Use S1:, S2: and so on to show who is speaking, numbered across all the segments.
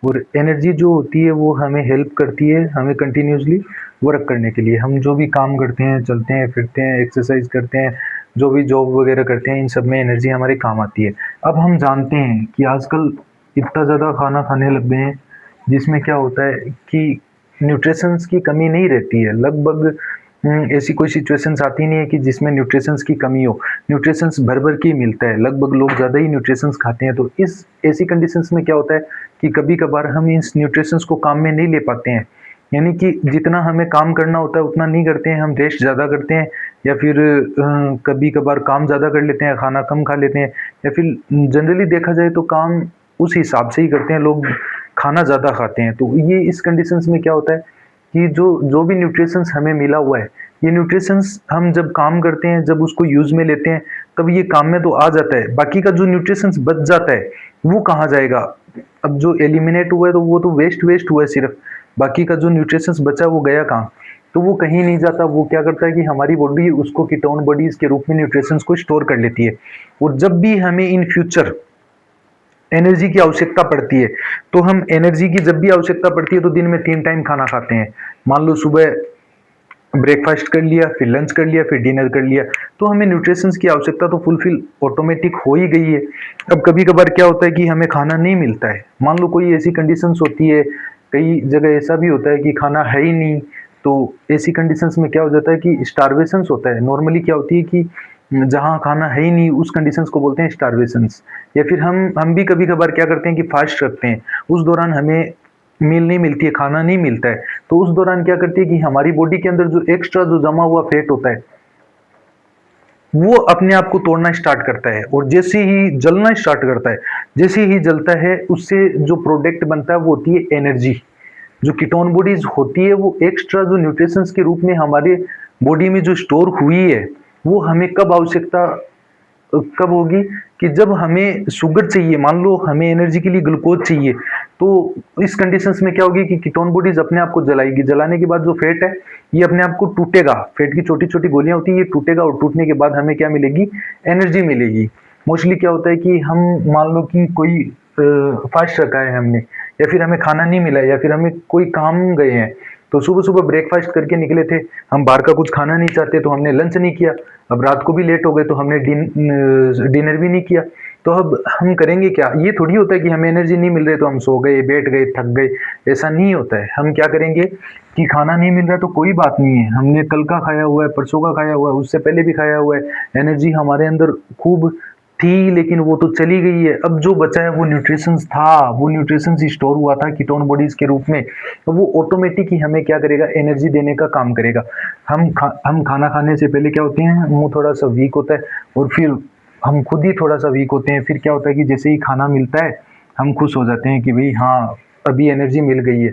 S1: और एनर्जी जो होती है वो हमें हेल्प करती है हमें कंटिन्यूअसली वर्क करने के लिए। हम जो भी काम करते हैं, चलते हैं, फिरते हैं, एक्सरसाइज करते हैं, जो भी जॉब वगैरह करते हैं, इन सब में एनर्जी हमारे काम आती है। अब हम जानते हैं कि आजकल इतना ज़्यादा खाना खाने लग गए हैं जिसमें क्या होता है कि न्यूट्रिशंस की कमी नहीं रहती है। लगभग ऐसी कोई सिचुएशंस आती नहीं है कि जिसमें न्यूट्रिशंस की कमी हो। न्यूट्रिशंस भर भर के ही मिलता है, लगभग लोग ज़्यादा ही न्यूट्रिशंस खाते हैं। तो इस ऐसी कंडीशंस में क्या होता है कि कभी कभार हम इस न्यूट्रिशंस को काम में नहीं ले पाते हैं, यानी कि जितना हमें काम करना होता है उतना नहीं करते हैं, हम रेस्ट ज़्यादा करते हैं, या फिर कभी कभार काम ज़्यादा कर लेते हैं, खाना कम खा लेते हैं, या फिर जनरली देखा जाए तो काम उस हिसाब से ही करते हैं, लोग खाना ज़्यादा खाते हैं। तो ये इस कंडीशंस में क्या होता है कि जो जो भी न्यूट्रिशंस हमें मिला हुआ है, ये न्यूट्रिशंस हम जब काम करते हैं, जब उसको यूज़ में लेते हैं, तब ये काम में तो आ जाता है। बाकी का जो न्यूट्रिशंस बच जाता है वो कहाँ जाएगा? अब जो एलिमिनेट हुआ है तो वो तो वेस्ट वेस्ट हुआ है सिर्फ। बाकी का जो न्यूट्रिशंस बचा वो गया कहाँ? तो वो कहीं नहीं जाता। वो क्या करता है कि हमारी बॉडी उसको कीटोन बॉडीज के रूप में न्यूट्रिशंस को स्टोर कर लेती है। और जब भी हमें इन फ्यूचर एनर्जी की आवश्यकता पड़ती है, तो हम एनर्जी की जब भी आवश्यकता पड़ती है तो दिन में 3 टाइम खाना खाते हैं। मान लो सुबह ब्रेकफास्ट कर लिया, फिर लंच कर लिया, फिर डिनर कर लिया, तो हमें न्यूट्रिशंस की आवश्यकता तो फुलफिल ऑटोमेटिक हो ही गई है। अब कभी कभार क्या होता है कि हमें खाना नहीं मिलता है, मान लो कोई ऐसी कंडीशंस होती है, कई जगह ऐसा भी होता है कि खाना है ही नहीं। तो ऐसी कंडीशंस में क्या हो जाता है कि स्टारवेशंस होता है। नॉर्मली क्या होती है कि जहाँ खाना है ही नहीं उस कंडीशंस को बोलते हैं स्टारवेशंस। या फिर हम भी कभी कभार क्या करते हैं कि फास्ट रखते हैं, उस दौरान हमें मील नहीं मिलती है, खाना नहीं मिलता है, तो उस दौरान क्या करती है कि हमारी बॉडी के अंदर जो एक्स्ट्रा जो जमा हुआ फैट होता है वो अपने आप को तोड़ना स्टार्ट करता है, और जैसे ही जलना स्टार्ट करता है, जैसे ही जलता है उससे जो प्रोडक्ट बनता है वो होती है एनर्जी। जो कीटोन बॉडीज होती है वो एक्स्ट्रा जो न्यूट्रिशंस के रूप में हमारे बॉडी में जो स्टोर हुई है, वो हमें कब आवश्यकता कब होगी कि जब हमें शुगर चाहिए, मान लो हमें एनर्जी के लिए ग्लूकोज चाहिए, तो इस कंडीशंस में क्या होगी कि कीटोन बॉडीज अपने आप को जलाएगी। जलाने के बाद जो फैट है ये अपने आप को टूटेगा, फैट की छोटी छोटी गोलियां होती है, ये टूटेगा, और टूटने के बाद हमें क्या मिलेगी? एनर्जी मिलेगी। मोस्टली क्या होता है कि हम मान लो कि कोई फास्ट रखा है हमने, या फिर हमें खाना नहीं मिला है, या फिर हमें कोई काम गए हैं, तो सुबह सुबह ब्रेकफास्ट करके निकले थे, हम बाहर का कुछ खाना नहीं चाहते तो हमने लंच नहीं किया, अब रात को भी लेट हो गए तो हमने डिनर भी नहीं किया। तो अब हम करेंगे क्या? ये थोड़ी होता है कि हमें एनर्जी नहीं मिल रही तो हम सो गए, बैठ गए, थक गए, ऐसा नहीं होता है। हम क्या करेंगे कि खाना नहीं मिल रहा तो कोई बात नहीं है, हमने कल का खाया हुआ है, परसों का खाया हुआ है, उससे पहले भी खाया हुआ है, एनर्जी हमारे अंदर खूब थी, लेकिन वो तो चली गई है। अब जो बचा है वो न्यूट्रिशंस था, वो न्यूट्रिशंस स्टोर हुआ था कीटोन बॉडीज के रूप में, तो वो ऑटोमेटिक ही हमें क्या करेगा? एनर्जी देने का काम करेगा। हम खाना खाने से पहले क्या होते हैं, मुंह थोड़ा सा वीक होता है, और फिर हम खुद ही थोड़ा सा वीक होते हैं। फिर क्या होता है कि जैसे ही खाना मिलता है हम खुश हो जाते हैं कि भाई हाँ अभी एनर्जी मिल गई है।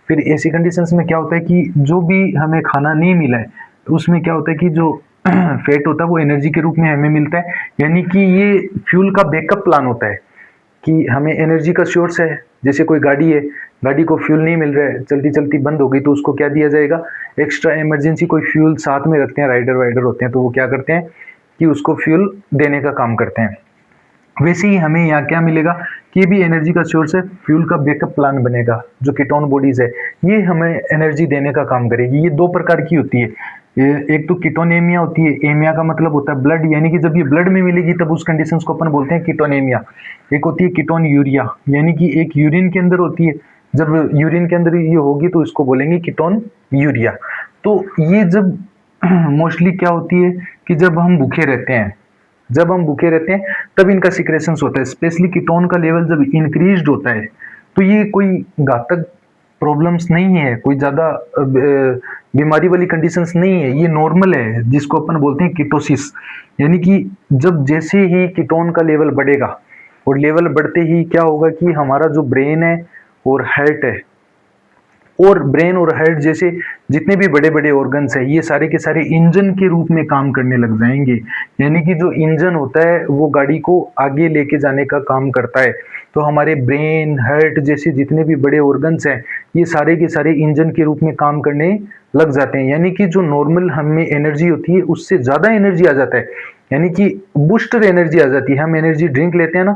S1: फिर ऐसी कंडीशंस में क्या होता है कि जो भी हमें खाना नहीं मिला है तो उसमें क्या होता है कि जो फैट होता है वो एनर्जी के रूप में हमें मिलता है। यानी कि ये फ्यूल का बैकअप प्लान होता है कि हमें एनर्जी का सोर्स है। जैसे कोई गाड़ी है, गाड़ी को फ्यूल नहीं मिल रहा है, चलती चलती बंद हो गई, तो उसको क्या दिया जाएगा? एक्स्ट्रा इमरजेंसी कोई फ्यूल साथ में रखते हैं, राइडर वाइडर होते हैं, तो वो क्या करते हैं कि उसको फ्यूल देने का काम करते हैं। वैसे ही हमें यहाँ क्या मिलेगा कि ये भी एनर्जी का सोर्स है, फ्यूल का बैकअप प्लान बनेगा। जो कीटोन बॉडीज है ये हमें एनर्जी देने का काम करेगी। ये दो प्रकार की होती है, एक तो कीटोनेमिया होती है, एमिया का मतलब होता है ब्लड, यानी कि जब ये ब्लड में मिलेगी तब उस कंडीशंस को अपन बोलते हैं कीटोनेमिया। एक होती है कीटोन यूरिया, यानी कि एक यूरिन के अंदर होती है, जब यूरिन के अंदर ये होगी तो इसको बोलेंगे कीटोन यूरिया। तो ये जब मोस्टली क्या होती है कि जब हम भूखे रहते हैं, जब हम भूखे रहते हैं तब इनका सिक्रेशंस होता है। स्पेशली कीटोन का लेवल जब इंक्रीज्ड होता है तो ये कोई घातक प्रॉब्लम्स नहीं है, कोई ज़्यादा बीमारी वाली कंडीशंस नहीं है, ये नॉर्मल है, जिसको अपन बोलते हैं कीटोसिस। यानी कि जब जैसे ही कीटोन का लेवल बढ़ेगा, और लेवल बढ़ते ही क्या होगा कि हमारा जो ब्रेन है और हार्ट है, और ब्रेन और हार्ट जैसे जितने भी बड़े बड़े ऑर्गन्स हैं, ये सारे के सारे इंजन के रूप में काम करने लग जाएंगे। यानी कि जो इंजन होता है वो गाड़ी को आगे लेके जाने का काम करता है। तो हमारे ब्रेन, हार्ट जैसे जितने भी बड़े ऑर्गन्स हैं, ये सारे के सारे इंजन के रूप में काम करने लग जाते हैं। यानी कि जो नॉर्मल हमें एनर्जी होती है उससे ज़्यादा एनर्जी आ जाता है, यानी कि बूस्टर एनर्जी आ जाती है। हम एनर्जी ड्रिंक लेते हैं ना,